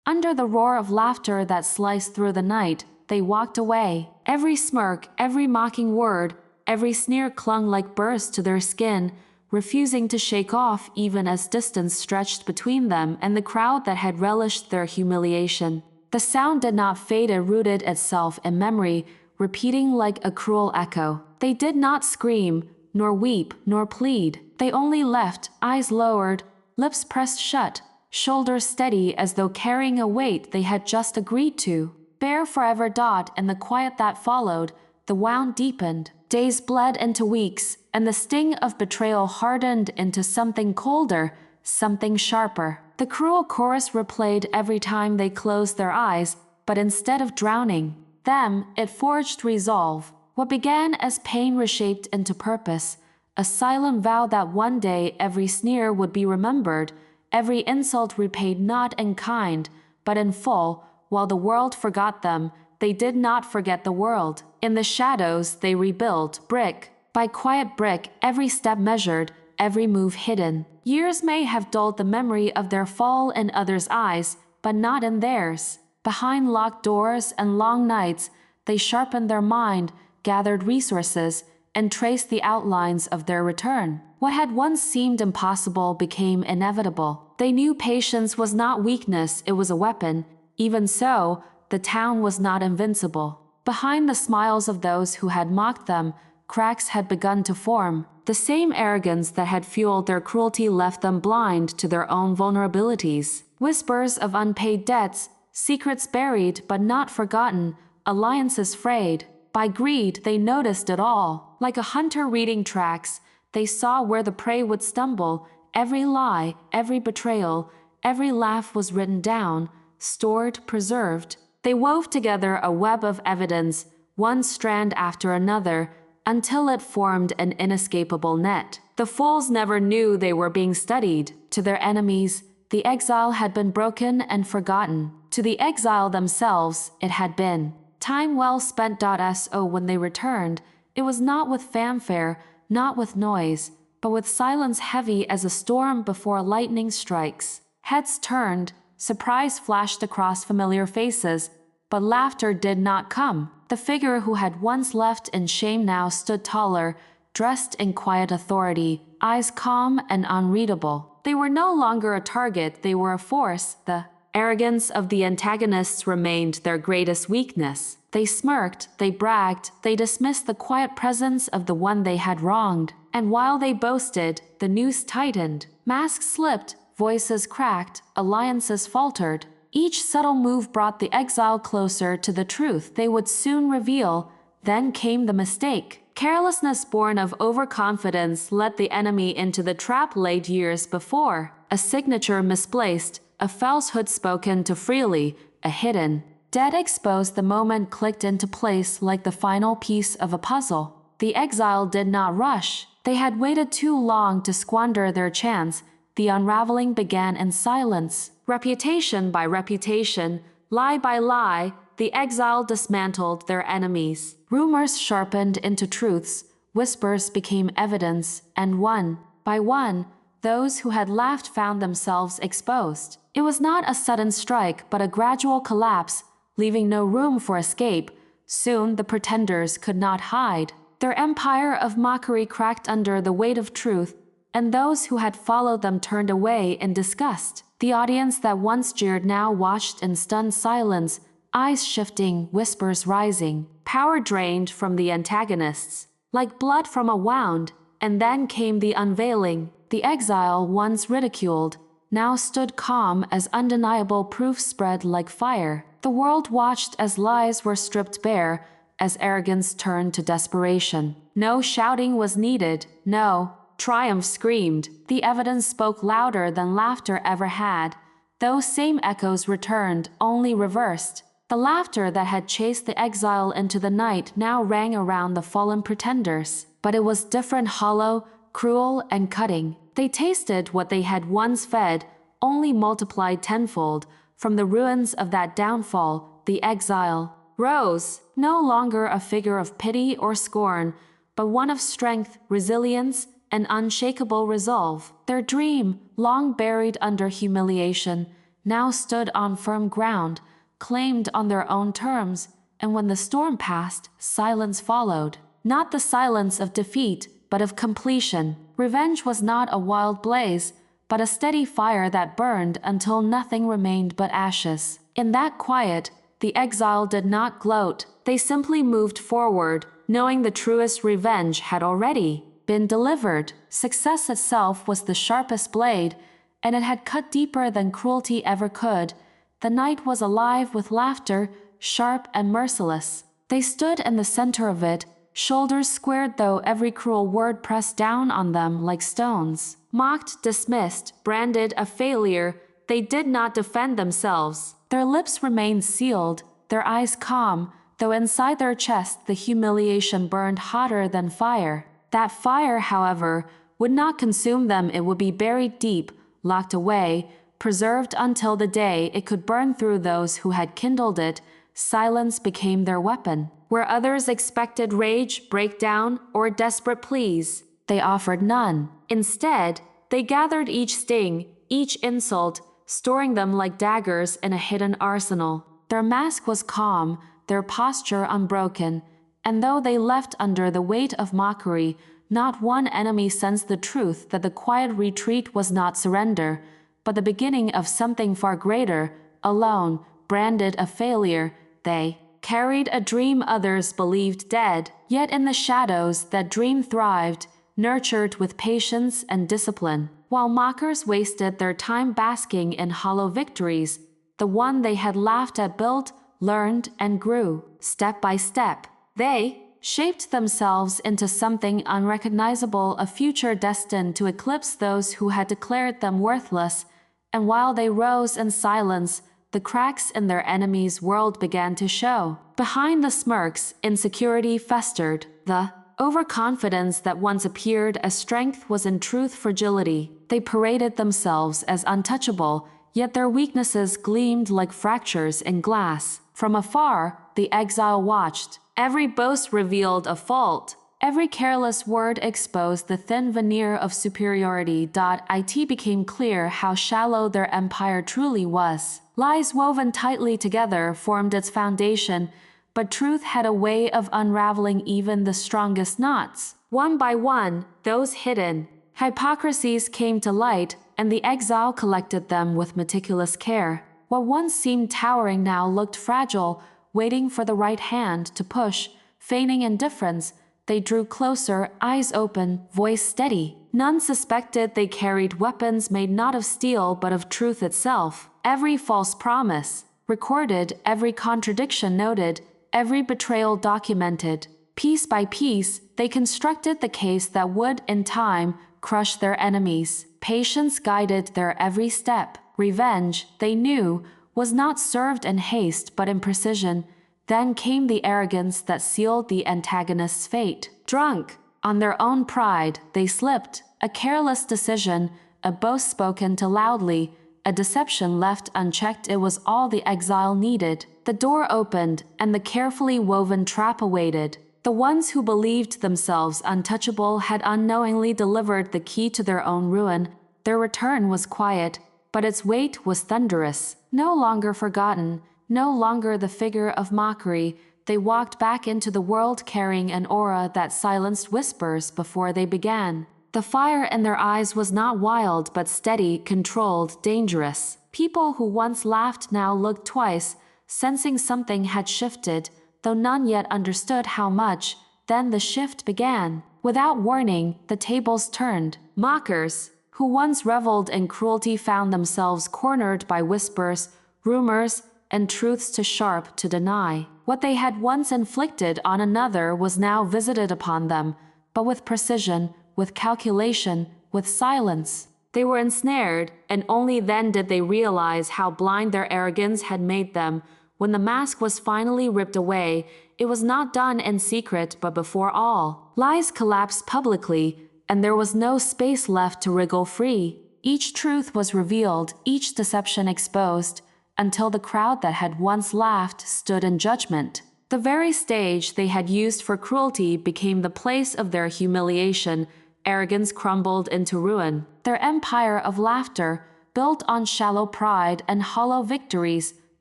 Under the roar of laughter that sliced through the night, they walked away. Every smirk, every mocking word, every sneer clung like burrs to their skin, refusing to shake off even as distance stretched between them and the crowd that had relished their humiliation. The sound did not fade, it rooted itself in memory, repeating like a cruel echo. They did not scream, nor weep, nor plead. They only left, eyes lowered, lips pressed shut, shoulders steady as though carrying a weight they had just agreed to bear forever. In the quiet that followed, the wound deepened. Days bled into weeks, and the sting of betrayal hardened into something colder, something sharper. The cruel chorus replayed every time they closed their eyes, but instead of drowning them, it forged resolve. What began as pain reshaped into purpose, a silent vow that one day every sneer would be remembered, every insult repaid not in kind, but in full. While the world forgot them, they did not forget the world. In the shadows they rebuilt, brick by quiet brick, every step measured, every move hidden. Years may have dulled the memory of their fall in others' eyes, but not in theirs. Behind locked doors and long nights, they sharpened their mind, gathered resources, and traced the outlines of their return. What had once seemed impossible became inevitable. They knew patience was not weakness, it was a weapon. Even so, the town was not invincible. Behind the smiles of those who had mocked them, cracks had begun to form. The same arrogance that had fueled their cruelty left them blind to their own vulnerabilities. Whispers of unpaid debts, secrets buried but not forgotten, alliances frayed. By greed, they noticed it all. Like a hunter reading tracks, they saw where the prey would stumble. Every lie, every betrayal, every laugh was written down, stored, preserved. They wove together a web of evidence, one strand after another, until it formed an inescapable net. The fools never knew they were being studied. To their enemies, the exile had been broken and forgotten. To the exile themselves, it had been time well spent. So when they returned, it was not with fanfare, not with noise, but with silence heavy as a storm before lightning strikes. Heads turned, surprise flashed across familiar faces, but laughter did not come. The figure who had once left in shame now stood taller, dressed in quiet authority, eyes calm and unreadable. They were no longer a target, they were a force. The arrogance of the antagonists remained their greatest weakness. They smirked, they bragged, they dismissed the quiet presence of the one they had wronged. And while they boasted, the noose tightened. Masks slipped, voices cracked, alliances faltered. Each subtle move brought the exile closer to the truth they would soon reveal. Then came the mistake. Carelessness born of overconfidence led the enemy into the trap laid years before. A signature misplaced, a falsehood spoken too freely, a hidden debt exposed. The moment clicked into place like the final piece of a puzzle. The exile did not rush. They had waited too long to squander their chance. The unraveling began in silence. Reputation by reputation, lie by lie, the exile dismantled their enemies. Rumors sharpened into truths, whispers became evidence, and one by one, those who had laughed found themselves exposed. It was not a sudden strike, but a gradual collapse, leaving no room for escape. Soon the pretenders could not hide. Their empire of mockery cracked under the weight of truth, and those who had followed them turned away in disgust. The audience that once jeered now watched in stunned silence, eyes shifting, whispers rising. Power drained from the antagonists, like blood from a wound, and then came the unveiling. The exile, once ridiculed, now stood calm as undeniable proof spread like fire. The world watched as lies were stripped bare, as arrogance turned to desperation. No shouting was needed, no triumph screamed. The evidence spoke louder than laughter ever had. Those same echoes returned, only reversed. The laughter that had chased the exile into the night now rang around the fallen pretenders. But it was different, hollow, cruel, and cutting. They tasted what they had once fed, only multiplied tenfold. From the ruins of that downfall, the exile rose, no longer a figure of pity or scorn, but one of strength, resilience, and unshakable resolve. Their dream, long buried under humiliation, now stood on firm ground, claimed on their own terms, and when the storm passed, silence followed. Not the silence of defeat, but of completion. Revenge was not a wild blaze, but a steady fire that burned until nothing remained but ashes. In that quiet, the exile did not gloat. They simply moved forward, knowing the truest revenge had already been delivered. Success itself was the sharpest blade, and it had cut deeper than cruelty ever could. The night was alive with laughter, sharp and merciless. They stood in the center of it, shoulders squared though every cruel word pressed down on them like stones. Mocked, dismissed, branded a failure, they did not defend themselves. Their lips remained sealed, their eyes calm, though inside their chest the humiliation burned hotter than fire. That fire, however, would not consume them. It would be buried deep, locked away, preserved until the day it could burn through those who had kindled it. Silence became their weapon. Where others expected rage, breakdown, or desperate pleas, they offered none. Instead, they gathered each sting, each insult, storing them like daggers in a hidden arsenal. Their mask was calm, their posture unbroken, and though they left under the weight of mockery, not one enemy sensed the truth that the quiet retreat was not surrender, but the beginning of something far greater. Alone, branded a failure, they carried a dream others believed dead. Yet in the shadows, that dream thrived, nurtured with patience and discipline. While mockers wasted their time basking in hollow victories, the one they had laughed at built, learned, and grew. Step by step, they shaped themselves into something unrecognizable, a future destined to eclipse those who had declared them worthless. And while they rose in silence, the cracks in their enemies' world began to show. Behind the smirks, insecurity festered. The overconfidence that once appeared as strength was in truth fragility. They paraded themselves as untouchable, yet their weaknesses gleamed like fractures in glass. From afar, the exile watched. Every boast revealed a fault. Every careless word exposed the thin veneer of superiority. It became clear how shallow their empire truly was. Lies woven tightly together formed its foundation, but truth had a way of unraveling even the strongest knots. One by one, those hidden hypocrisies came to light, and the exile collected them with meticulous care. What once seemed towering now looked fragile, waiting for the right hand to push. Feigning indifference, they drew closer, eyes open, voice steady. None suspected they carried weapons made not of steel but of truth itself. Every false promise recorded, every contradiction noted, every betrayal documented. Piece by piece, they constructed the case that would, in time, crush their enemies. Patience guided their every step. Revenge, they knew, was not served in haste but in precision. Then came the arrogance that sealed the antagonist's fate. Drunk on their own pride, they slipped. A careless decision, a boast spoken too loudly, a deception left unchecked. It was all the exile needed. The door opened, and the carefully woven trap awaited. The ones who believed themselves untouchable had unknowingly delivered the key to their own ruin. Their return was quiet, but its weight was thunderous. No longer forgotten, no longer the figure of mockery, they walked back into the world carrying an aura that silenced whispers before they began. The fire in their eyes was not wild but steady, controlled, dangerous. People who once laughed now looked twice, sensing something had shifted, though none yet understood how much. Then the shift began. Without warning, the tables turned. Mockers, who once reveled in cruelty, found themselves cornered by whispers, rumors, and truths too sharp to deny. What they had once inflicted on another was now visited upon them, but with precision, with calculation, with silence. They were ensnared, and only then did they realize how blind their arrogance had made them. When the mask was finally ripped away, it was not done in secret but before all. Lies collapsed publicly, and there was no space left to wriggle free. Each truth was revealed, each deception exposed, until the crowd that had once laughed stood in judgment. The very stage they had used for cruelty became the place of their humiliation. Arrogance crumbled into ruin. Their empire of laughter, built on shallow pride and hollow victories,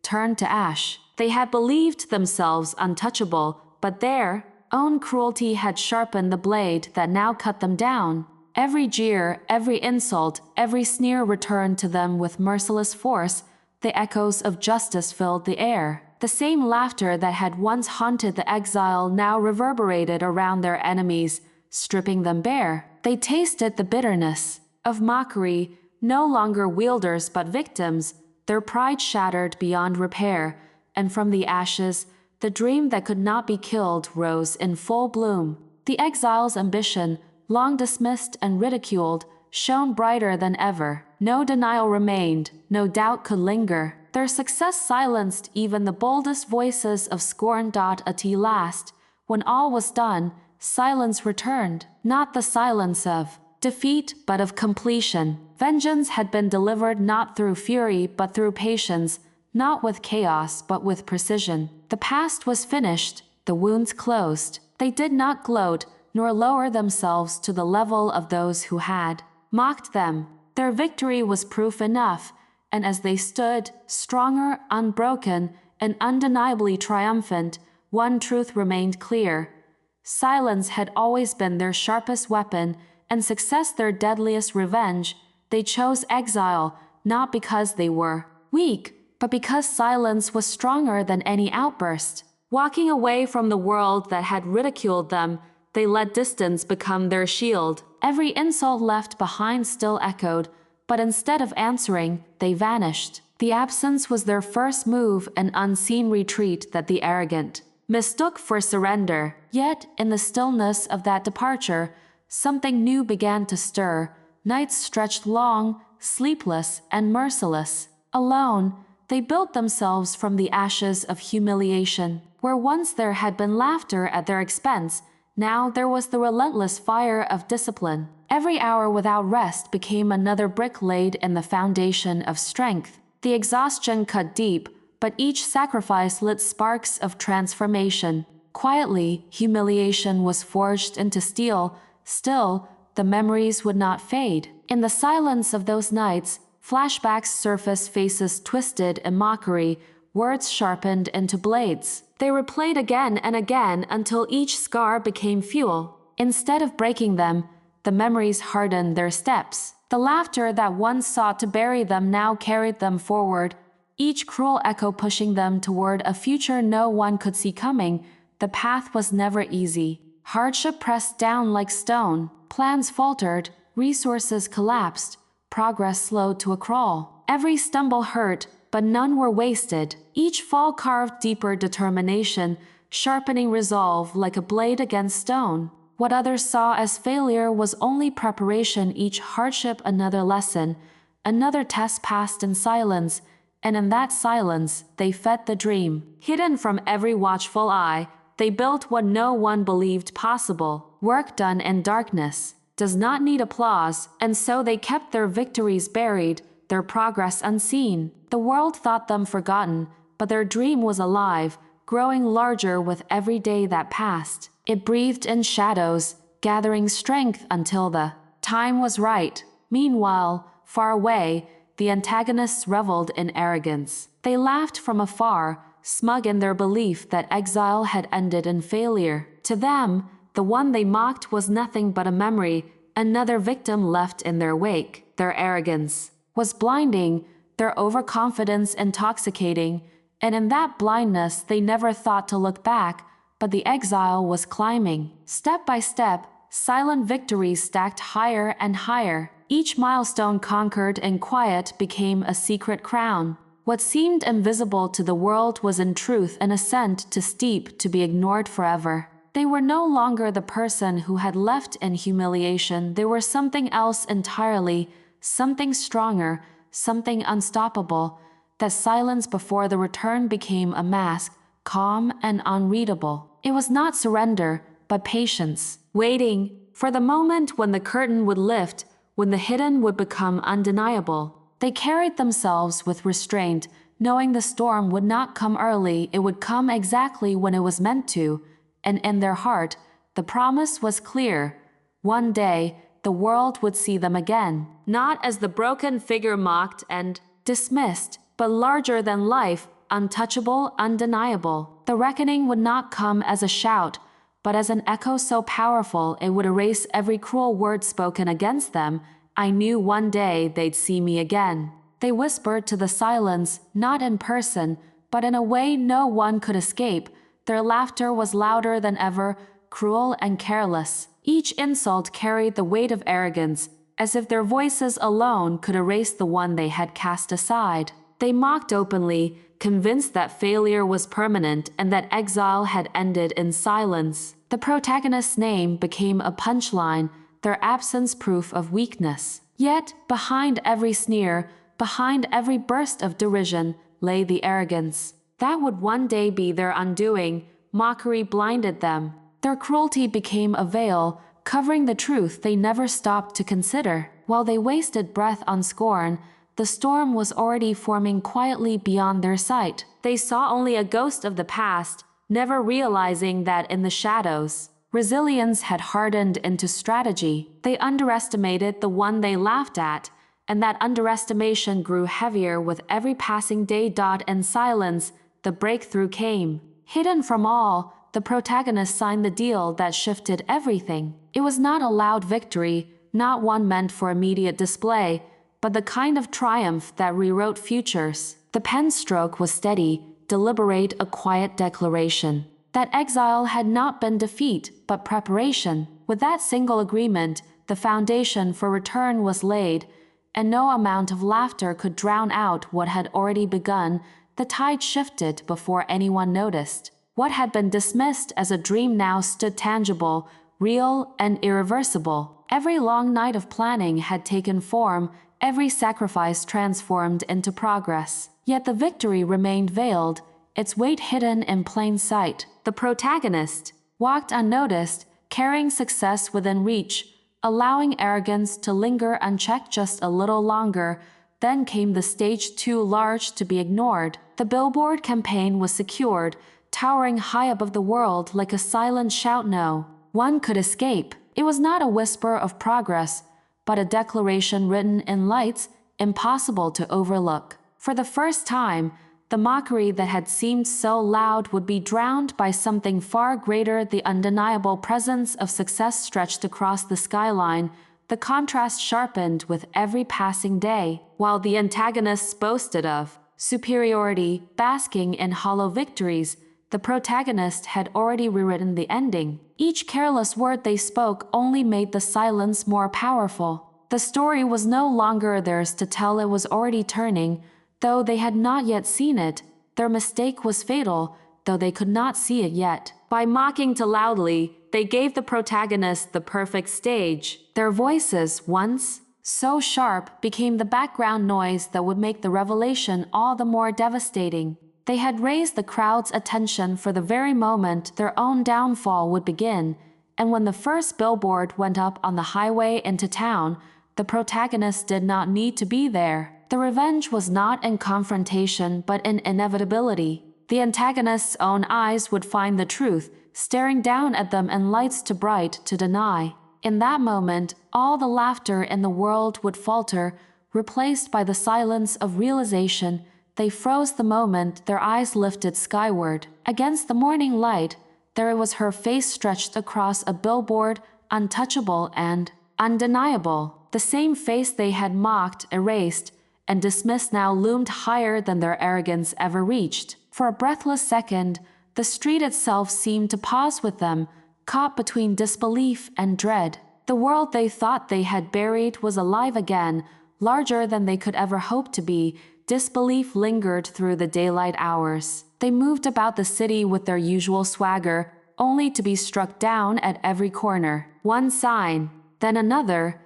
turned to ash. They had believed themselves untouchable, but their own cruelty had sharpened the blade that now cut them down. Every jeer, every insult, every sneer returned to them with merciless force. The echoes of justice filled the air. The same laughter that had once haunted the exile now reverberated around their enemies, stripping them bare. They tasted the bitterness of mockery, no longer wielders but victims, their pride shattered beyond repair, and from the ashes, the dream that could not be killed rose in full bloom. The exile's ambition, long dismissed and ridiculed, shone brighter than ever. No denial remained, no doubt could linger. Their success silenced even the boldest voices of scorn. At last, when all was done, silence returned, not the silence of defeat but of completion. Vengeance had been delivered not through fury but through patience, not with chaos but with precision. The past was finished, the wounds closed. They did not gloat, nor lower themselves to the level of those who had mocked them. Their victory was proof enough, and as they stood, stronger, unbroken, and undeniably triumphant, one truth remained clear. Silence had always been their sharpest weapon, and success their deadliest revenge. They chose exile, not because they were weak, but because silence was stronger than any outburst. Walking away from the world that had ridiculed them, they let distance become their shield. Every insult left behind still echoed, but instead of answering, they vanished. The absence was their first move, an unseen retreat that the arrogant mistook for surrender. Yet, in the stillness of that departure, something new began to stir. Nights stretched long, sleepless, and merciless. Alone, they built themselves from the ashes of humiliation. Where once there had been laughter at their expense, now there was the relentless fire of discipline. Every hour without rest became another brick laid in the foundation of strength. The exhaustion cut deep, but each sacrifice lit sparks of transformation. Quietly, humiliation was forged into steel. Still, the memories would not fade. In the silence of those nights, flashbacks surfaced, faces twisted in mockery, words sharpened into blades. They replayed again and again until each scar became fuel. Instead of breaking them, the memories hardened their steps. The laughter that once sought to bury them now carried them forward, each cruel echo pushing them toward a future no one could see coming. The path was never easy. Hardship pressed down like stone. Plans faltered, resources collapsed, progress slowed to a crawl. Every stumble hurt, but none were wasted. Each fall carved deeper determination, sharpening resolve like a blade against stone. What others saw as failure was only preparation, each hardship another lesson, another test passed in silence, and in that silence they fed the dream. Hidden from every watchful eye, they built what no one believed possible. Work done in darkness does not need applause, and so they kept their victories buried, their progress unseen. The world thought them forgotten, but their dream was alive, growing larger with every day that passed. It breathed in shadows, gathering strength until the time was right. Meanwhile, far away, the antagonists reveled in arrogance. They laughed from afar, smug in their belief that exile had ended in failure. To them, the one they mocked was nothing but a memory, another victim left in their wake. Their arrogance was blinding, their overconfidence intoxicating, and in that blindness they never thought to look back, but the exile was climbing. Step by step, silent victories stacked higher and higher. Each milestone conquered in quiet became a secret crown. What seemed invisible to the world was in truth an ascent too steep to be ignored forever. They were no longer the person who had left in humiliation. They were something else entirely, something stronger, something unstoppable. That silence before the return became a mask, calm and unreadable. It was not surrender, but patience, waiting for the moment when the curtain would lift, when the hidden would become undeniable. They carried themselves with restraint, knowing the storm would not come early, it would come exactly when it was meant to, and in their heart, the promise was clear. One day, the world would see them again. Not as the broken figure mocked and dismissed, but larger than life, untouchable, undeniable. The reckoning would not come as a shout, but as an echo so powerful it would erase every cruel word spoken against them. I knew one day they'd see me again. They whispered to the silence, not in person, but in a way no one could escape. Their laughter was louder than ever, cruel and careless. Each insult carried the weight of arrogance, as if their voices alone could erase the one they had cast aside. They mocked openly, convinced that failure was permanent and that exile had ended in silence. The protagonist's name became a punchline, their absence proof of weakness. Yet, behind every sneer, behind every burst of derision, lay the arrogance. That would one day be their undoing. Mockery blinded them. Their cruelty became a veil, covering the truth they never stopped to consider. While they wasted breath on scorn, the storm was already forming quietly beyond their sight. They saw only a ghost of the past, never realizing that in the shadows, resilience had hardened into strategy. They underestimated the one they laughed at, and that underestimation grew heavier with every passing day. In silence, the breakthrough came. Hidden from all, the protagonist signed the deal that shifted everything. It was not a loud victory, not one meant for immediate display, but the kind of triumph that rewrote futures. The pen stroke was steady, deliberate, a quiet declaration that exile had not been defeat, but preparation. With that single agreement, the foundation for return was laid, and no amount of laughter could drown out what had already begun. The tide shifted before anyone noticed. What had been dismissed as a dream now stood tangible, real, and irreversible. Every long night of planning had taken form, every sacrifice transformed into progress. Yet the victory remained veiled, its weight hidden in plain sight. The protagonist walked unnoticed, carrying success within reach, allowing arrogance to linger unchecked just a little longer. Then came the stage too large to be ignored. The Billboard campaign was secured, towering high above the world like a silent shout no one could escape. It was not a whisper of progress, but a declaration written in lights, impossible to overlook. For the first time, the mockery that had seemed so loud would be drowned by something far greater. The undeniable presence of success stretched across the skyline. The contrast sharpened with every passing day, while the antagonists boasted of superiority, basking in hollow victories. The protagonist had already rewritten the ending. Each careless word they spoke only made the silence more powerful. The story was no longer theirs to tell, it was already turning, though they had not yet seen it. Their mistake was fatal, though they could not see it yet. By mocking too loudly, they gave the protagonist the perfect stage. Their voices, once so sharp, became the background noise that would make the revelation all the more devastating. They had raised the crowd's attention for the very moment their own downfall would begin, and when the first billboard went up on the highway into town, the protagonist did not need to be there. The revenge was not in confrontation but in inevitability. The antagonist's own eyes would find the truth, staring down at them in lights too bright to deny. In that moment, all the laughter in the world would falter, replaced by the silence of realization. They froze the moment their eyes lifted skyward. Against the morning light, there was her face stretched across a billboard, untouchable and undeniable. The same face they had mocked, erased, and dismissed now loomed higher than their arrogance ever reached. For a breathless second, the street itself seemed to pause with them, caught between disbelief and dread. The world they thought they had buried was alive again, larger than they could ever hope to be. Disbelief lingered through the daylight hours. They moved about the city with their usual swagger, only to be struck down at every corner. One sign, then another,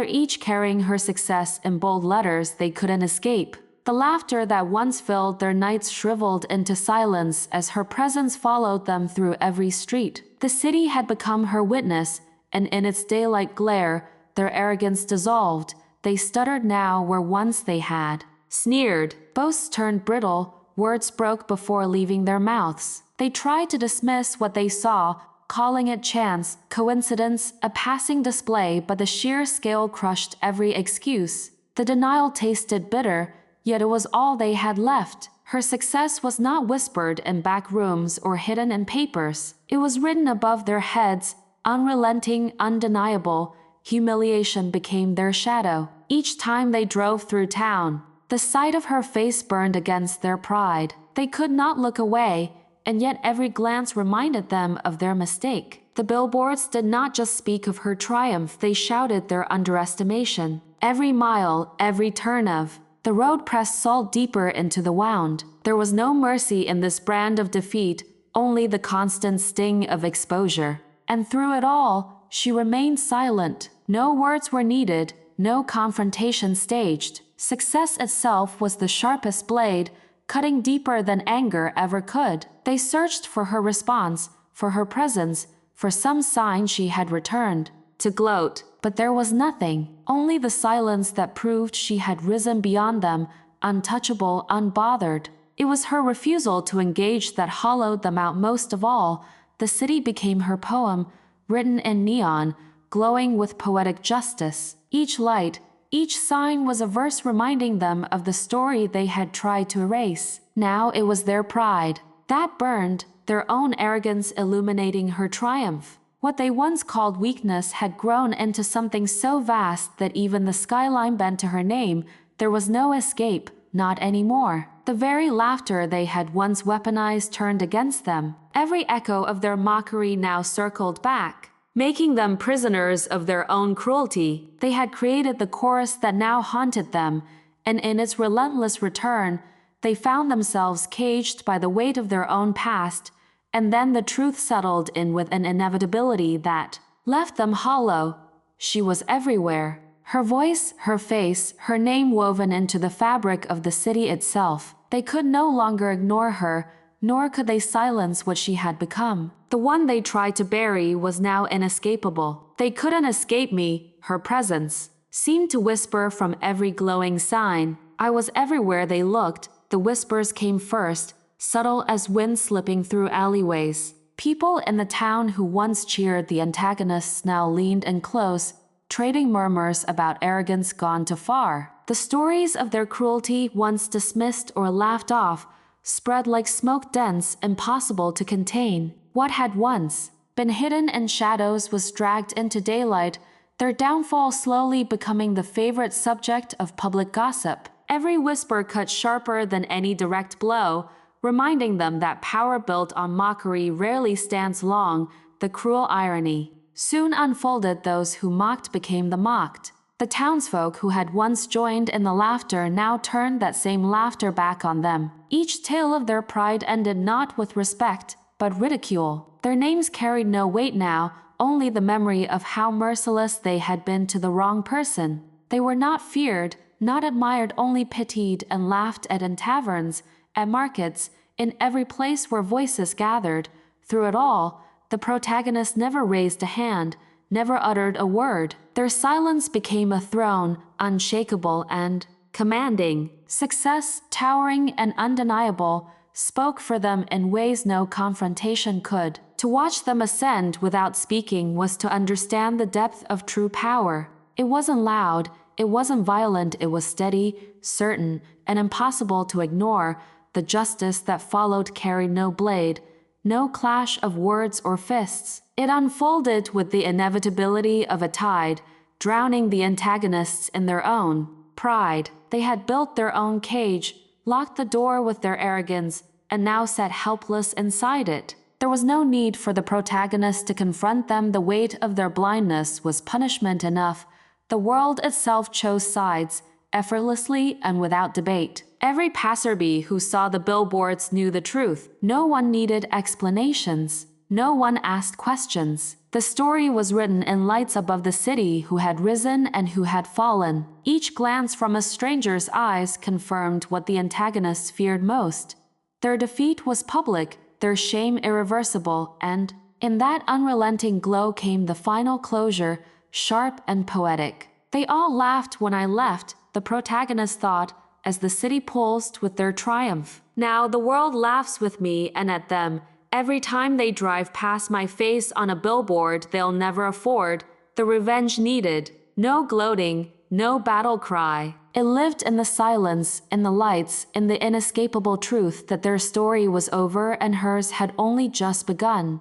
each carrying her success in bold letters they couldn't escape. The laughter that once filled their nights shriveled into silence as her presence followed them through every street. The city had become her witness, and in its daylight glare, their arrogance dissolved. They stuttered now where once they had sneered. Boasts turned brittle, words broke before leaving their mouths. They tried to dismiss what they saw, calling it chance, coincidence, a passing display, but the sheer scale crushed every excuse. The denial tasted bitter, yet it was all they had left. Her success was not whispered in back rooms or hidden in papers. It was written above their heads, unrelenting, undeniable. Humiliation became their shadow. Each time they drove through town, the sight of her face burned against their pride. They could not look away, and yet every glance reminded them of their mistake. The billboards did not just speak of her triumph, they shouted their underestimation. Every mile, every turn of the road pressed salt deeper into the wound. There was no mercy in this brand of defeat, only the constant sting of exposure. And through it all, she remained silent. No words were needed, no confrontation staged. Success itself was the sharpest blade, cutting deeper than anger ever could. They searched for her response, for her presence, for some sign she had returned. To gloat, but there was nothing, only the silence that proved she had risen beyond them, untouchable, unbothered. It was her refusal to engage that hollowed them out most of all. The city became her poem, written in neon, glowing with poetic justice. Each light, each sign was a verse reminding them of the story they had tried to erase. Now it was their pride that burned, their own arrogance illuminating her triumph. What they once called weakness had grown into something so vast that even the skyline bent to her name. There was no escape, not anymore. The very laughter they had once weaponized turned against them. Every echo of their mockery now circled back, making them prisoners of their own cruelty. They had created the chorus that now haunted them, and in its relentless return, they found themselves caged by the weight of their own past. And then the truth settled in with an inevitability that left them hollow. She was everywhere. Her voice, her face, her name woven into the fabric of the city itself. They could no longer ignore her, nor could they silence what she had become. The one they tried to bury was now inescapable. They couldn't escape me, her presence seemed to whisper from every glowing sign. I was everywhere they looked. The whispers came first, subtle as wind slipping through alleyways. People in the town who once cheered the antagonists now leaned in close, trading murmurs about arrogance gone too far. The stories of their cruelty, once dismissed or laughed off, spread like smoke, dense, impossible to contain. What had once been hidden in shadows was dragged into daylight, their downfall slowly becoming the favorite subject of public gossip. Every whisper cut sharper than any direct blow, reminding them that power built on mockery rarely stands long. The cruel irony soon unfolded. Those who mocked became the mocked. The townsfolk who had once joined in the laughter now turned that same laughter back on them. Each tale of their pride ended not with respect, but ridicule. Their names carried no weight now, only the memory of how merciless they had been to the wrong person. They were not feared, not admired, only pitied and laughed at in taverns, at markets, in every place where voices gathered. Through it all, the protagonist never raised a hand, never uttered a word. Their silence became a throne, unshakable and commanding. Success, towering and undeniable, spoke for them in ways no confrontation could. To watch them ascend without speaking was to understand the depth of true power. It wasn't loud, it wasn't violent, it was steady, certain, and impossible to ignore. The justice that followed carried no blade, no clash of words or fists. It unfolded with the inevitability of a tide, drowning the antagonists in their own pride. They had built their own cage, locked the door with their arrogance, and now sat helpless inside it. There was no need for the protagonist to confront them. The weight of their blindness was punishment enough. The world itself chose sides, effortlessly and without debate. Every passerby who saw the billboards knew the truth. No one needed explanations. No one asked questions. The story was written in lights above the city, who had risen and who had fallen. Each glance from a stranger's eyes confirmed what the antagonists feared most. Their defeat was public, their shame irreversible, and in that unrelenting glow came the final closure, sharp and poetic. They all laughed when I left, the protagonist thought, as the city pulsed with their triumph. Now the world laughs with me and at them, Every time they drive past my face on a billboard they'll never afford, the revenge needed. No gloating, no battle cry. It lived in the silence, in the lights, in the inescapable truth that their story was over and hers had only just begun.